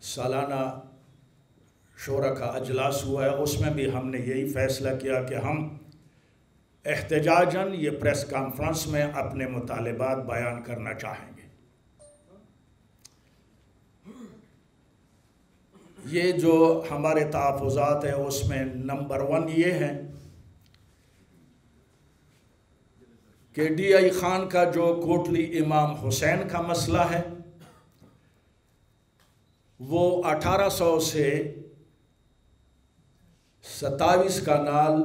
سالانہ شورا کا اجلاس ہوا ہے، اس میں بھی ہم نے یہی فیصلہ کیا کہ ہم احتجاجاً یہ پریس کانفرنس میں اپنے مطالبات بیان کرنا چاہیں گے۔ یہ جو ہمارے تحفظات ہیں اس میں نمبر 1 یہ ہے کہ ڈی آئی خان کا جو کوٹلی امام حسین کا مسئلہ ہے وہ 1800 سے 27 کا نال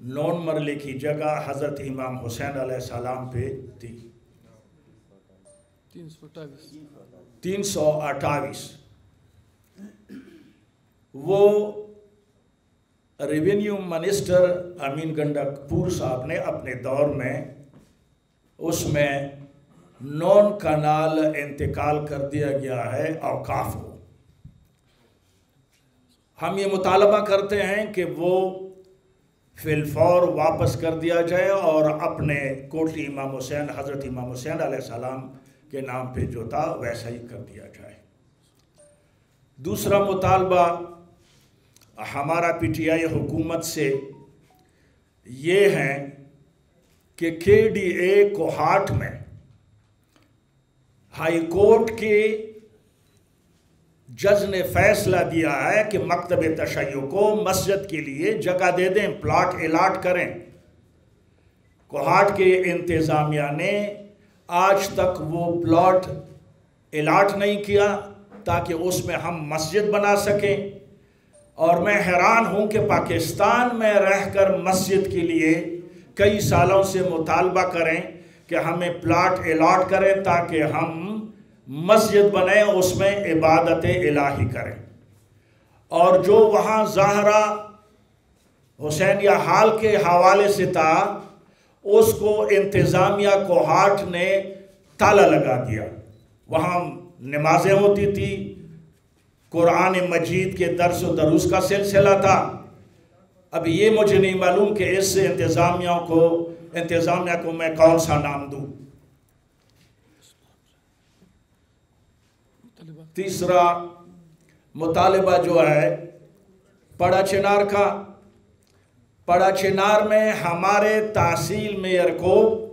9 مرلے کی جگہ حضرت امام حسین علیہ السلام پہ تھی۔ 328 وہ ریونیو منسٹر امین گنڈکپور صاحب نے اپنے دور میں اس میں 9 کنال انتقال کر دیا گیا ہے اوقاف کو۔ ہم یہ مطالبہ کرتے ہیں کہ وہ فی الفور واپس کر دیا جائے اور اپنے کوٹلی امام حسین حضرت امام حسین علیہ السلام کے نام پہ جو تھا ویسا ہی کر دیا جائے۔ دوسرا مطالبہ ہمارا پی ٹی آئی حکومت سے یہ ہے کہ کے ڈی اے کوہاٹ میں ہائی کورٹ کے جج نے فیصلہ دیا ہے کہ مکتب تشیع کو مسجد کے لیے جگہ دے دیں، پلاٹ الاٹ کریں۔ کوہاٹ کے انتظامیہ نے آج تک وہ پلاٹ الاٹ نہیں کیا تاکہ اس میں ہم مسجد بنا سکیں، اور میں حیران ہوں کہ پاکستان میں رہ کر مسجد کے لیے کئی سالوں سے مطالبہ کریں کہ ہمیں پلاٹ الاٹ کریں تاکہ ہم مسجد بنائیں، اس میں عبادت الہی کریں۔ اور جو وہاں زہرا حسینیہ ہال کے حوالے سے تھا اس کو انتظامیہ کوہاٹ نے تالا لگا دیا۔ وہاں نمازیں ہوتی تھی، قرآن مجید کے درس و دروس کا سلسلہ تھا۔ اب یہ مجھے نہیں معلوم کہ اس سے انتظامیہ کو میں کون سا نام دوں۔ تیسرا مطالبہ جو ہے پڑا چنار کا، پڑا چنار میں ہمارے تحصیل میئر کو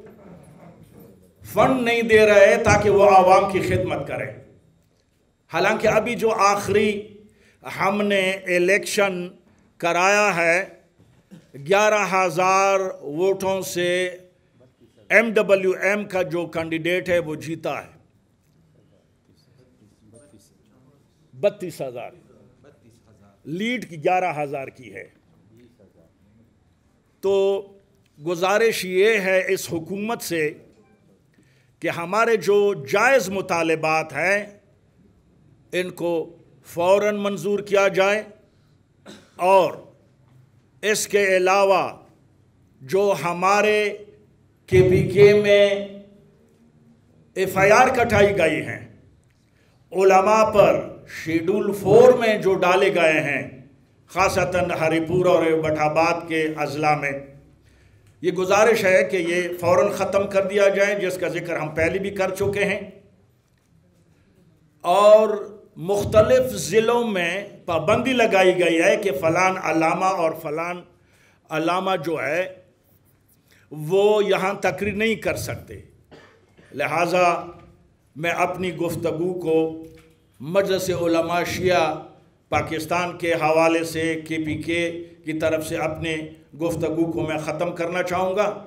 فنڈ نہیں دے رہے تاکہ وہ عوام کی خدمت کرے۔ حالانکہ ابھی جو آخری ہم نے الیکشن کرایا ہے 11,000 ووٹوں سے MWM کا جو کینڈیڈیٹ ہے وہ جیتا ہے 32,000، لیڈ کی 11,000 کی ہے۔ تو گزارش یہ ہے اس حکومت سے کہ ہمارے جو جائز مطالبات ہیں ان کو فوراً منظور کیا جائے، اور اس کے علاوہ جو ہمارے KPK میں FIR کٹائی گئی ہیں علماء پر شیڈول 4 میں جو ڈالے گئے ہیں خاصتاً ہری پور اور بٹھ آباد کے اضلاع میں، یہ گزارش ہے کہ یہ فوراً ختم کر دیا جائے، جس کا ذکر ہم پہلے بھی کر چکے ہیں۔ اور مختلف ضلعوں میں پابندی لگائی گئی ہے کہ فلان علامہ اور فلان علامہ جو ہے وہ یہاں تقریر نہیں کر سکتے۔ لہٰذا میں اپنی گفتگو کو مجلس علماء شیعہ پاکستان کے حوالے سے KPK کی طرف سے اپنے گفتگو کو میں ختم کرنا چاہوں گا۔